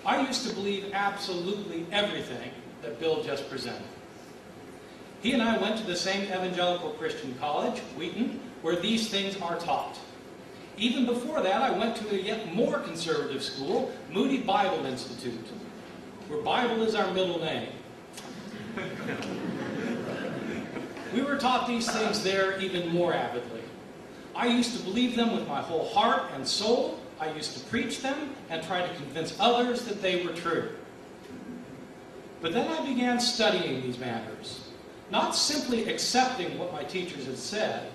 I used to believe absolutely everything that Bill just presented. He and I went to the same evangelical Christian college, Wheaton, where these things are taught. Even before that, I went to a yet more conservative school, Moody Bible Institute, where Bible is our middle name. We were taught these things there even more avidly. I used to believe them with my whole heart and soul. I used to preach them and try to convince others that they were true. But then I began studying these matters, not simply accepting what my teachers had said,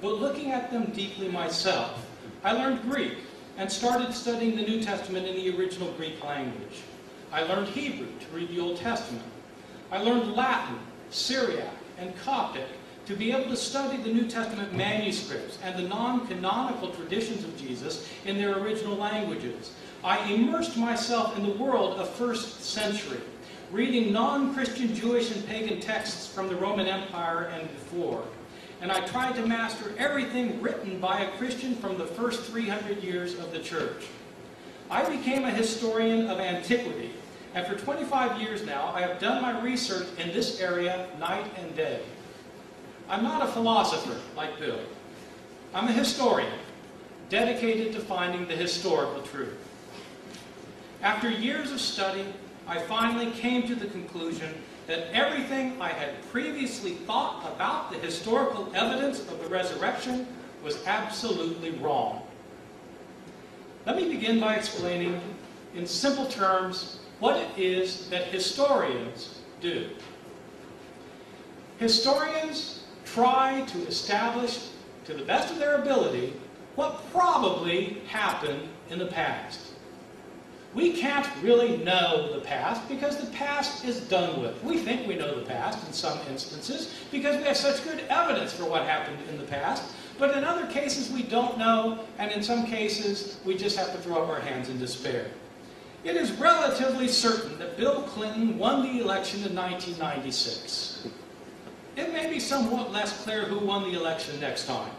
but looking at them deeply myself. I learned Greek and started studying the New Testament in the original Greek language. I learned Hebrew to read the Old Testament. I learned Latin, Syriac, and Coptic to be able to study the New Testament manuscripts and the non-canonical traditions of Jesus in their original languages. I immersed myself in the world of first century, reading non-Christian Jewish and pagan texts from the Roman Empire and before. And I tried to master everything written by a Christian from the first 300 years of the church. I became a historian of antiquity, and for 25 years now I have done my research in this area night and day. I'm not a philosopher like Bill. I'm a historian, dedicated to finding the historical truth. After years of study, I finally came to the conclusion that everything I had previously thought about the historical evidence of the resurrection was absolutely wrong. Let me begin by explaining in simple terms what it is that historians do. Historians try to establish, to the best of their ability, what probably happened in the past. We can't really know the past because the past is done with. We think we know the past in some instances because we have such good evidence for what happened in the past. But in other cases we don't know, and in some cases we just have to throw up our hands in despair. It is relatively certain that Bill Clinton won the election in 1996. It may be somewhat less clear who won the election next time.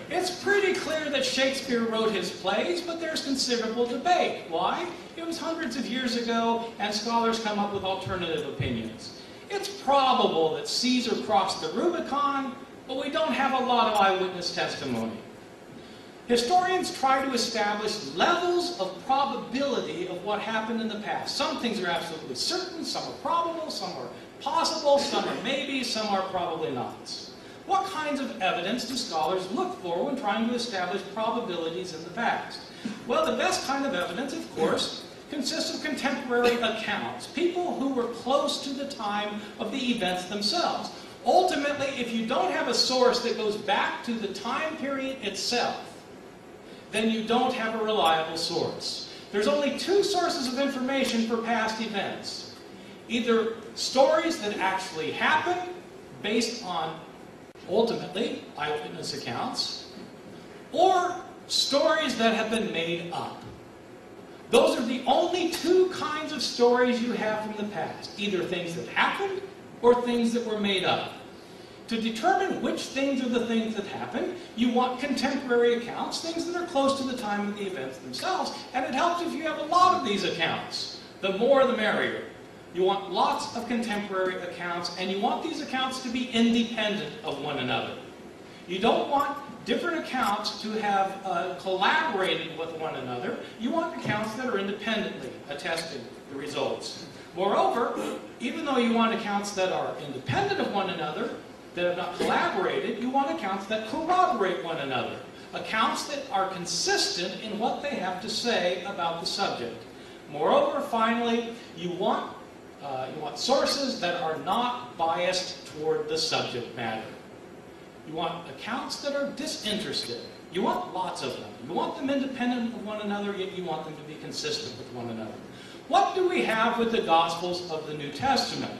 It's pretty clear that Shakespeare wrote his plays, but there's considerable debate. Why? It was hundreds of years ago, and scholars come up with alternative opinions. It's probable that Caesar crossed the Rubicon, but we don't have a lot of eyewitness testimony. Historians try to establish levels of probability of what happened in the past. Some things are absolutely certain, some are probable, some are possible, some are maybe, some are probably not. What kinds of evidence do scholars look for when trying to establish probabilities in the past? Well, the best kind of evidence, of course, consists of contemporary accounts, people who were close to the time of the events themselves. Ultimately, if you don't have a source that goes back to the time period itself, then you don't have a reliable source. There's only two sources of information for past events. Either stories that actually happened, based on, ultimately, eyewitness accounts, or stories that have been made up. Those are the only two kinds of stories you have from the past. Either things that happened, or things that were made up. To determine which things are the things that happened, you want contemporary accounts, things that are close to the time of the events themselves, and it helps if you have a lot of these accounts. The more the merrier. You want lots of contemporary accounts, and you want these accounts to be independent of one another. You don't want different accounts to have collaborated with one another. You want accounts that are independently attesting the results. Moreover, even though you want accounts that are independent of one another, that have not collaborated, you want accounts that corroborate one another. Accounts that are consistent in what they have to say about the subject. Moreover, finally, you want sources that are not biased toward the subject matter. You want accounts that are disinterested. You want lots of them. You want them independent of one another, yet you want them to be consistent with one another. What do we have with the Gospels of the New Testament?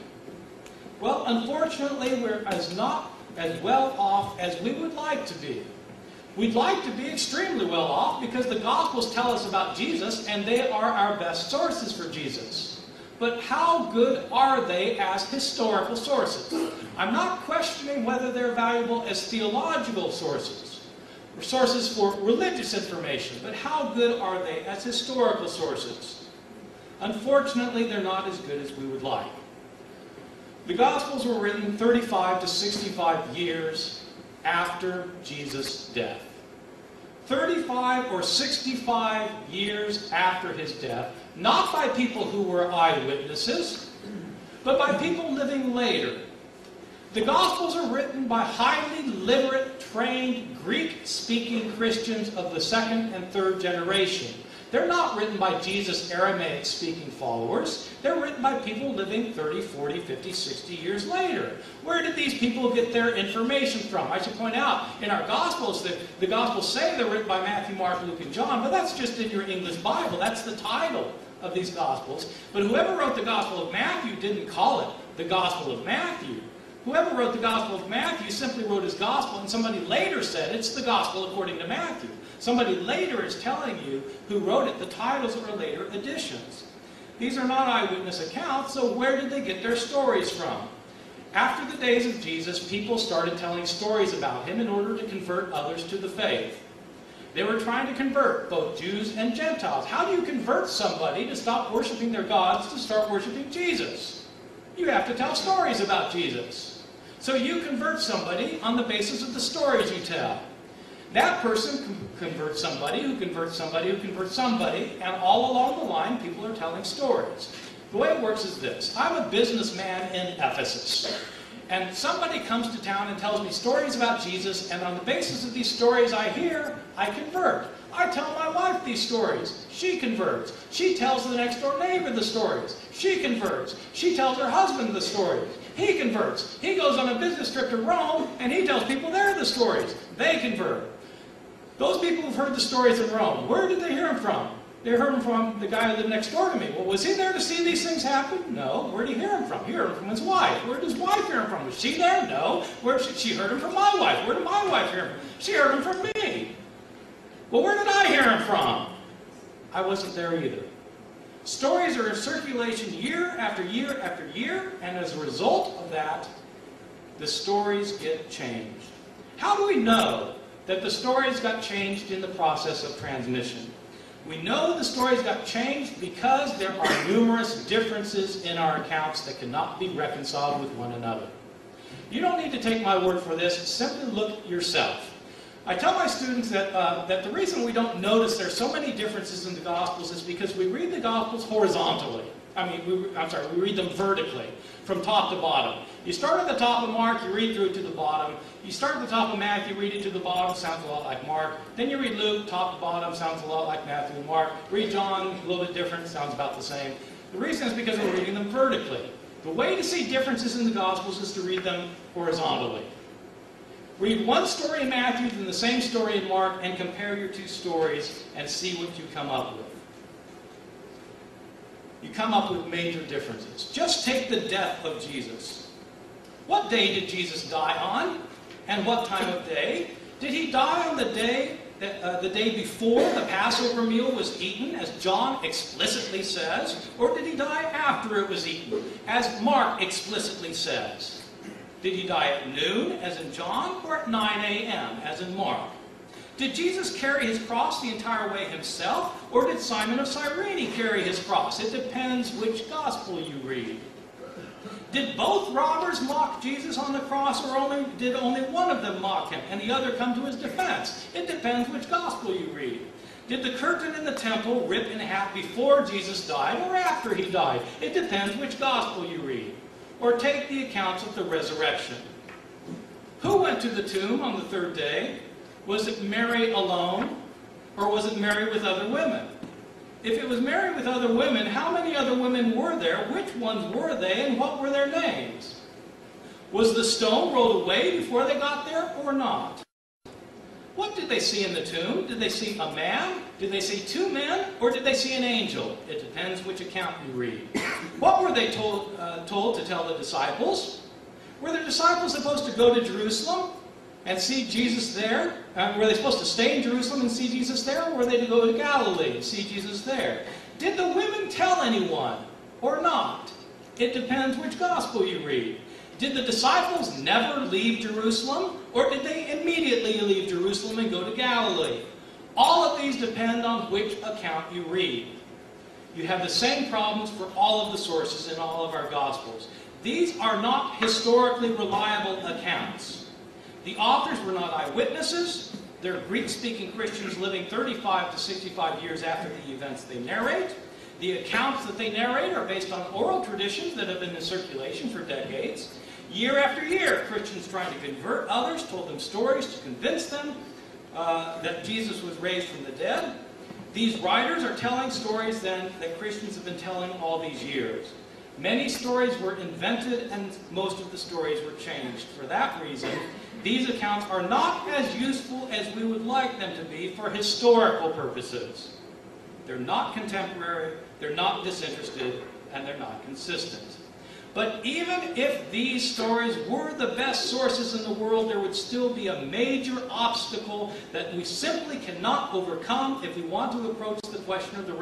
Well, unfortunately, we're not as well off as we would like to be. We'd like to be extremely well off because the Gospels tell us about Jesus and they are our best sources for Jesus. But how good are they as historical sources? I'm not questioning whether they're valuable as theological sources. sources for religious information, but how good are they as historical sources? Unfortunately, they're not as good as we would like. The Gospels were written 35 to 65 years after Jesus' death. 35 or 65 years after his death, not by people who were eyewitnesses, but by people living later. The Gospels are written by highly literate, trained, Greek-speaking Christians of the second and third generation. They're not written by Jesus' Aramaic-speaking followers. They're written by people living 30, 40, 50, 60 years later. Where did these people get their information from? I should point out, in our Gospels, the Gospels say they're written by Matthew, Mark, Luke, and John, but that's just in your English Bible. That's the title of these Gospels. But whoever wrote the Gospel of Matthew didn't call it the Gospel of Matthew. Whoever wrote the Gospel of Matthew simply wrote his Gospel, and somebody later said it's the Gospel according to Matthew. Somebody later is telling you who wrote it. The titles are later additions. These are not eyewitness accounts, so where did they get their stories from? After the days of Jesus, people started telling stories about him in order to convert others to the faith. They were trying to convert both Jews and Gentiles. How do you convert somebody to stop worshiping their gods to start worshiping Jesus? You have to tell stories about Jesus. So you convert somebody on the basis of the stories you tell. That person converts somebody who converts somebody who converts somebody, and all along the line, people are telling stories. The way it works is this. I'm a businessman in Ephesus, and somebody comes to town and tells me stories about Jesus, and on the basis of these stories I hear, I convert. I tell my wife these stories. She converts. She tells the next door neighbor the stories. She converts. She tells her husband the stories. He converts. He goes on a business trip to Rome, and he tells people there the stories. They convert. Those people have heard the stories in Rome. Where did they hear them from? They heard them from the guy who lived next door to me. Well, was he there to see these things happen? No. Where did he hear them from? He heard them from his wife. Where did his wife hear them from? Was she there? No. Where she heard them from my wife. Where did my wife hear them from? She heard them from me. Well, where did I hear them from? I wasn't there either. Stories are in circulation year after year after year, and as a result of that, the stories get changed. How do we know that the stories got changed in the process of transmission? We know the stories got changed because there are numerous differences in our accounts that cannot be reconciled with one another. You don't need to take my word for this. Simply look yourself. I tell my students that the reason we don't notice there's so many differences in the Gospels is because we read the Gospels horizontally. We read them vertically, from top to bottom. You start at the top of Mark, you read through to the bottom. You start at the top of Matthew, read it to the bottom, sounds a lot like Mark. Then you read Luke, top to bottom, sounds a lot like Matthew and Mark. Read John, a little bit different, sounds about the same. The reason is because we're reading them vertically. The way to see differences in the Gospels is to read them horizontally. Read one story in Matthew, then the same story in Mark, and compare your two stories and see what you come up with. You come up with major differences. Just take the death of Jesus. What day did Jesus die on? And what time of day? Did he die on the day before the Passover meal was eaten, as John explicitly says? Or did he die after it was eaten, as Mark explicitly says? Did he die at noon, as in John, or at 9 a.m., as in Mark? Did Jesus carry his cross the entire way himself, or did Simon of Cyrene carry his cross? It depends which gospel you read. Did both robbers mock Jesus on the cross, or did only one of them mock him, and the other come to his defense? It depends which gospel you read. Did the curtain in the temple rip in half before Jesus died, or after he died? It depends which gospel you read. Or take the accounts of the resurrection. Who went to the tomb on the third day? Was it Mary alone, or was it Mary with other women? If it was Mary with other women, how many other women were there? Which ones were they, and what were their names? Was the stone rolled away before they got there, or not? What did they see in the tomb? Did they see a man? Did they see two men? Or did they see an angel? It depends which account you read. What were they told to tell the disciples? Were the disciples supposed to go to Jerusalem and see Jesus there? Were they supposed to stay in Jerusalem and see Jesus there? Or were they to go to Galilee and see Jesus there? Did the women tell anyone or not? It depends which gospel you read. Did the disciples never leave Jerusalem? Or did they immediately leave Jerusalem and go to Galilee? All of these depend on which account you read. You have the same problems for all of the sources in all of our Gospels. These are not historically reliable accounts. The authors were not eyewitnesses. They're Greek-speaking Christians living 35 to 65 years after the events they narrate. The accounts that they narrate are based on oral traditions that have been in circulation for decades. Year after year, Christians trying to convert others told them stories to convince them that Jesus was raised from the dead. These writers are telling stories then that Christians have been telling all these years. Many stories were invented and most of the stories were changed. For that reason, these accounts are not as useful as we would like them to be for historical purposes. They're not contemporary, they're not disinterested, and they're not consistent. But even if these stories were the best sources in the world, there would still be a major obstacle that we simply cannot overcome if we want to approach the question of the